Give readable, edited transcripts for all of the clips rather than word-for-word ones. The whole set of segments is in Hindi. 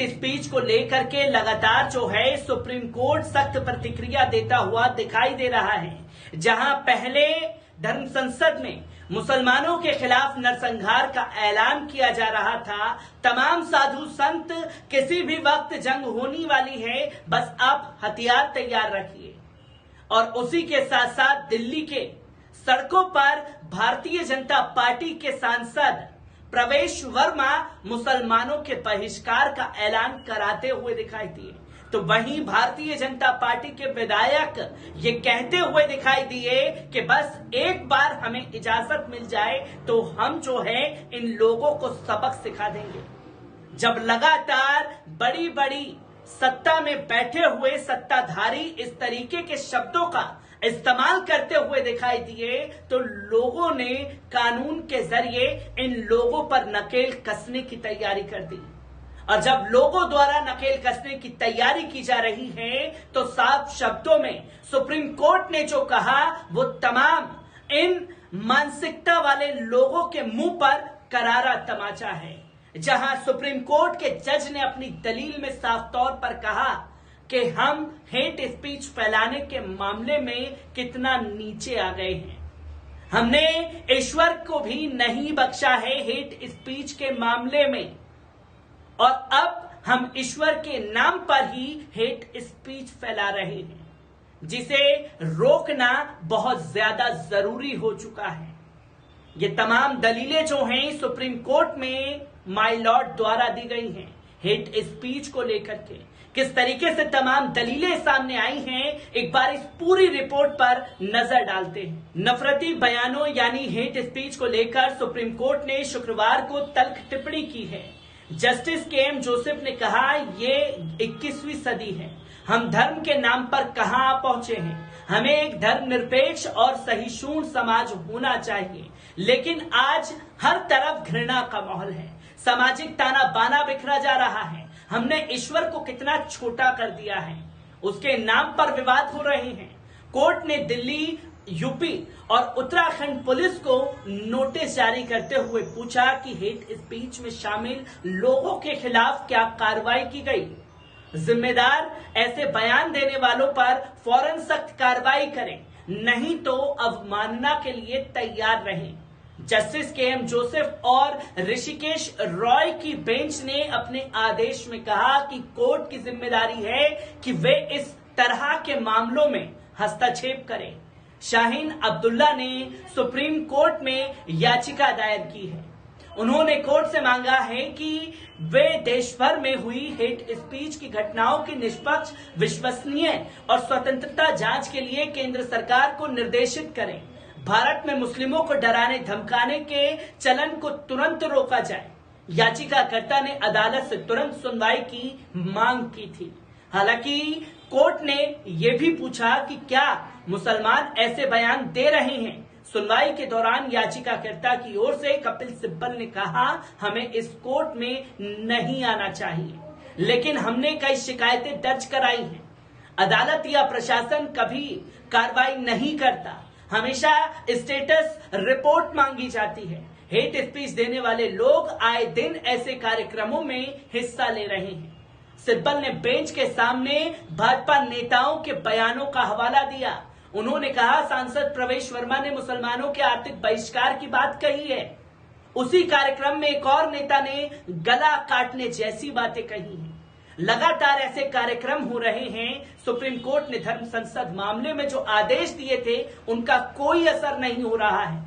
स्पीच को लेकर के लगातार जो है सुप्रीम कोर्ट सख्त प्रतिक्रिया देता हुआ दिखाई दे रहा है। जहां पहले धर्म संसद में मुसलमानों के खिलाफ नरसंहार का ऐलान किया जा रहा था, तमाम साधु संत किसी भी वक्त जंग होने वाली है, बस आप हथियार तैयार रखिए। और उसी के साथ साथ दिल्ली के सड़कों पर भारतीय जनता पार्टी के सांसद प्रवेश वर्मा मुसलमानों के बहिष्कार का ऐलान कराते हुए दिखाई दिए, तो वहीं भारतीय जनता पार्टी के विधायक ये कहते हुए दिखाई दिए कि बस एक बार हमें इजाजत मिल जाए तो हम जो है इन लोगों को सबक सिखा देंगे। जब लगातार बड़ी बड़ी सत्ता में बैठे हुए सत्ताधारी इस तरीके के शब्दों का इस्तेमाल करते हुए दिखाई दिए, तो लोगों ने कानून के जरिए इन लोगों पर नकेल कसने की तैयारी कर दी। और जब लोगों द्वारा नकेल कसने की तैयारी की जा रही है, तो साफ शब्दों में सुप्रीम कोर्ट ने जो कहा वो तमाम इन मानसिकता वाले लोगों के मुंह पर करारा तमाचा है। जहां सुप्रीम कोर्ट के जज ने अपनी दलील में साफ तौर पर कहा कि हम हेट स्पीच फैलाने के मामले में कितना नीचे आ गए हैं। हमने ईश्वर को भी नहीं बख्शा है हेट स्पीच के मामले में, और अब हम ईश्वर के नाम पर ही हेट स्पीच फैला रहे हैं, जिसे रोकना बहुत ज्यादा जरूरी हो चुका है। ये तमाम दलीलें जो हैं सुप्रीम कोर्ट में माय लॉर्ड द्वारा दी गई हैं हेट स्पीच को लेकर के। किस तरीके से तमाम दलीलें सामने आई हैं, एक बार इस पूरी रिपोर्ट पर नजर डालते हैं। नफरती बयानों यानी हेट स्पीच को लेकर सुप्रीम कोर्ट ने शुक्रवार को तल्ख टिप्पणी की है। Justice KM. जोसेफ ने कहा, ये 21वीं सदी है, हम धर्म के नाम पर कहां पहुंचे हैं। हमें एक धर्मनिरपेक्ष और सहिष्णु समाज होना चाहिए, लेकिन आज हर तरफ घृणा का माहौल है, सामाजिक ताना बाना बिखरा जा रहा है। हमने ईश्वर को कितना छोटा कर दिया है, उसके नाम पर विवाद हो रहे हैं। कोर्ट ने दिल्ली, यूपी और उत्तराखंड पुलिस को नोटिस जारी करते हुए पूछा कि हेट स्पीच में शामिल लोगों के खिलाफ क्या कार्रवाई की गई। जिम्मेदार ऐसे बयान देने वालों पर फौरन सख्त कार्रवाई करें, नहीं तो अवमानना के लिए तैयार रहें। Justice KM. जोसेफ और ऋषिकेश रॉय की बेंच ने अपने आदेश में कहा कि कोर्ट की जिम्मेदारी है कि वे इस तरह के मामलों में हस्तक्षेप करें। शाहीन अब्दुल्ला ने सुप्रीम कोर्ट में याचिका दायर की है। उन्होंने कोर्ट से मांगा है कि वे देश भर में हुई हेट स्पीच की घटनाओं की निष्पक्ष, विश्वसनीय और स्वतंत्रता जांच के लिए केंद्र सरकार को निर्देशित करें। भारत में मुस्लिमों को डराने धमकाने के चलन को तुरंत रोका जाए। याचिकाकर्ता ने अदालत से तुरंत सुनवाई की मांग की थी। हालांकि कोर्ट ने यह भी पूछा कि क्या मुसलमान ऐसे बयान दे रहे हैं। सुनवाई के दौरान याचिकाकर्ता की ओर से कपिल सिब्बल ने कहा, हमें इस कोर्ट में नहीं आना चाहिए, लेकिन हमने कई शिकायतें दर्ज कराई हैं। अदालत या प्रशासन कभी कार्रवाई नहीं करता, हमेशा स्टेटस रिपोर्ट मांगी जाती है। हेट स्पीच देने वाले लोग आए दिन ऐसे कार्यक्रमों में हिस्सा ले रहे हैं। सिब्बल ने बेंच के सामने भाजपा नेताओं के बयानों का हवाला दिया। उन्होंने कहा, सांसद प्रवेश वर्मा ने मुसलमानों के आर्थिक बहिष्कार की बात कही है। उसी कार्यक्रम में एक और नेता ने गला काटने जैसी बातें कही हैं। लगातार ऐसे कार्यक्रम हो रहे हैं। सुप्रीम कोर्ट ने धर्म संसद मामले में जो आदेश दिए थे, उनका कोई असर नहीं हो रहा है।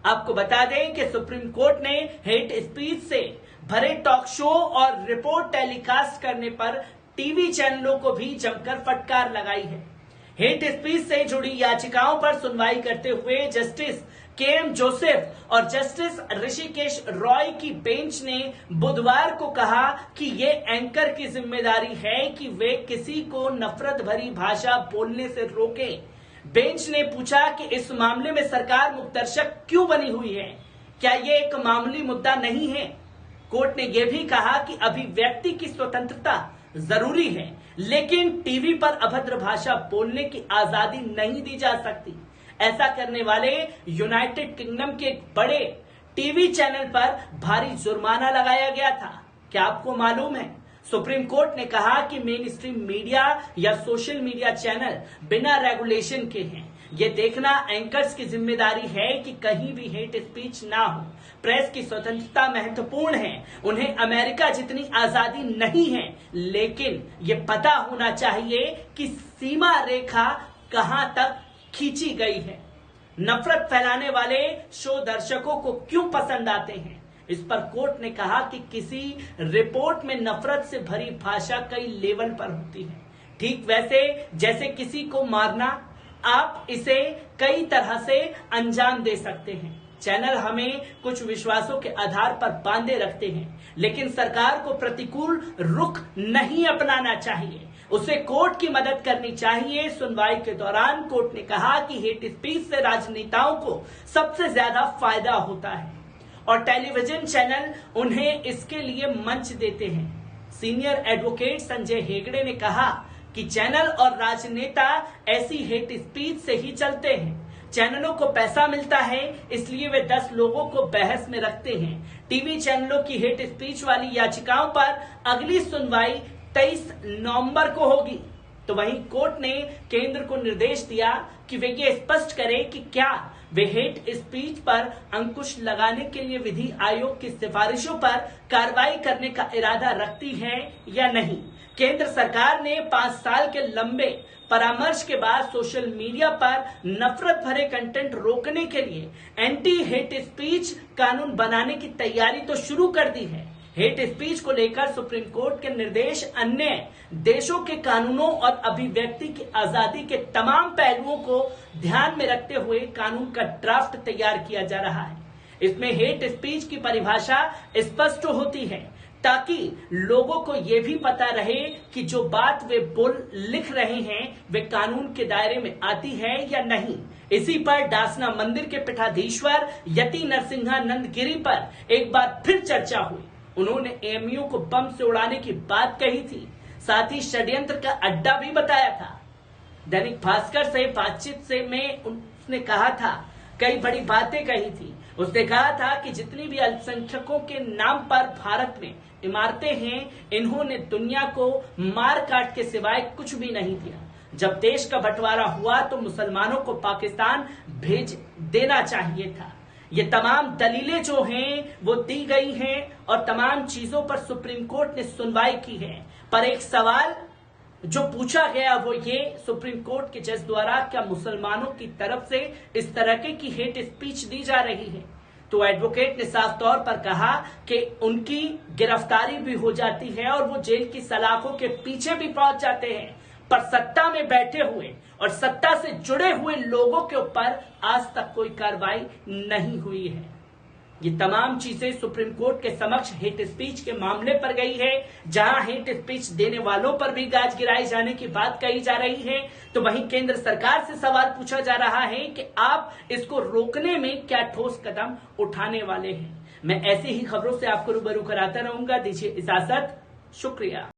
आपको बता दें कि सुप्रीम कोर्ट ने हेट स्पीच से भरे टॉक शो और रिपोर्ट टेलीकास्ट करने पर टीवी चैनलों को भी जमकर फटकार लगाई है। हेट स्पीच से जुड़ी याचिकाओं पर सुनवाई करते हुए जस्टिस के.एम. जोसेफ और जस्टिस ऋषिकेश रॉय की बेंच ने बुधवार को कहा कि ये एंकर की जिम्मेदारी है कि वे किसी को नफरत भरी भाषा बोलने से रोकें। बेंच ने पूछा कि इस मामले में सरकार मुखदर्शक क्यों बनी हुई है, क्या ये एक मामूली मुद्दा नहीं है। कोर्ट ने यह भी कहा कि अभिव्यक्ति की स्वतंत्रता जरूरी है, लेकिन टीवी पर अभद्र भाषा बोलने की आजादी नहीं दी जा सकती। ऐसा करने वाले यूनाइटेड किंगडम के एक बड़े टीवी चैनल पर भारी जुर्माना लगाया गया था। क्या आपको मालूम है, सुप्रीम कोर्ट ने कहा कि मेन स्ट्रीम मीडिया या सोशल मीडिया चैनल बिना रेगुलेशन के हैं। ये देखना एंकर्स की जिम्मेदारी है कि कहीं भी हेट स्पीच ना हो। प्रेस की स्वतंत्रता महत्वपूर्ण है, उन्हें अमेरिका जितनी आजादी नहीं है, लेकिन ये पता होना चाहिए कि सीमा रेखा कहां तक खींची गई है। नफरत फैलाने वाले शो दर्शकों को क्यों पसंद आते हैं, इस पर कोर्ट ने कहा कि किसी रिपोर्ट में नफरत से भरी भाषा कई लेवल पर होती है। ठीक वैसे जैसे किसी को मारना, आप इसे कई तरह से अंजाम दे सकते हैं। चैनल हमें कुछ विश्वासों के आधार पर बांधे रखते हैं, लेकिन सरकार को प्रतिकूल रुख नहीं अपनाना चाहिए, उसे कोर्ट की मदद करनी चाहिए। सुनवाई के दौरान कोर्ट ने कहा कि हेट स्पीच से राजनेताओं को सबसे ज्यादा फायदा होता है और टेलीविजन चैनल उन्हें इसके लिए मंच देते हैं। सीनियर एडवोकेट संजय हेगड़े ने कहा कि चैनल और राजनेता ऐसी हेट स्पीच से ही चलते हैं। चैनलों को पैसा मिलता है, इसलिए वे 10 लोगों को बहस में रखते हैं। टीवी चैनलों की हेट स्पीच वाली याचिकाओं पर अगली सुनवाई 23 नवंबर को होगी। तो वहीं कोर्ट ने केंद्र को निर्देश दिया कि वे ये स्पष्ट करें कि क्या वे हेट स्पीच पर अंकुश लगाने के लिए विधि आयोग की सिफारिशों पर कार्रवाई करने का इरादा रखती है या नहीं। केंद्र सरकार ने 5 साल के लंबे परामर्श के बाद सोशल मीडिया पर नफरत भरे कंटेंट रोकने के लिए एंटी हेट स्पीच कानून बनाने की तैयारी तो शुरू कर दी है। हेट स्पीच को लेकर सुप्रीम कोर्ट के निर्देश अन्य देशों के कानूनों और अभिव्यक्ति की आजादी के तमाम पहलुओं को ध्यान में रखते हुए कानून का ड्राफ्ट तैयार किया जा रहा है। इसमें हेट स्पीच की परिभाषा स्पष्ट होती है ताकि लोगों को यह भी पता रहे कि जो बात वे लिख रहे हैं वे कानून के दायरे में आती है या नहीं। इसी पर डासना मंदिर के पीठाधीश्वर यति नरसिंहानंद गिरी पर एक बार फिर चर्चा हुई। उन्होंने एएमयू को बम से उड़ाने की बात कही थी, साथ ही षड्यंत्र का अड्डा भी बताया था। दैनिक भास्कर से बातचीत में उसने कहा था, कई बड़ी बातें कही थी। उसने कहा था कि जितनी भी अल्पसंख्यकों के नाम पर भारत में इमारतें हैं, इन्होंने दुनिया को मार काट के सिवाय कुछ भी नहीं दिया। जब देश का बंटवारा हुआ तो मुसलमानों को पाकिस्तान भेज देना चाहिए था। ये तमाम दलीलें जो हैं वो दी गई हैं और तमाम चीजों पर सुप्रीम कोर्ट ने सुनवाई की है। पर एक सवाल जो पूछा गया वो ये सुप्रीम कोर्ट के जज द्वारा, क्या मुसलमानों की तरफ से इस तरह की हेट स्पीच दी जा रही है? तो एडवोकेट ने साफ तौर पर कहा कि उनकी गिरफ्तारी भी हो जाती है और वो जेल की सलाखों के पीछे भी पहुंच जाते हैं, पर सत्ता में बैठे हुए और सत्ता से जुड़े हुए लोगों के ऊपर आज तक कोई कार्रवाई नहीं हुई है। ये तमाम चीजें सुप्रीम कोर्ट के समक्ष हेट स्पीच के मामले पर गई है, जहां हेट स्पीच देने वालों पर भी गाज गिराए जाने की बात कही जा रही है। तो वहीं केंद्र सरकार से सवाल पूछा जा रहा है कि आप इसको रोकने में क्या ठोस कदम उठाने वाले हैं। मैं ऐसी ही खबरों से आपको रूबरू कराता रहूंगा। दीजिए इजाजत, शुक्रिया।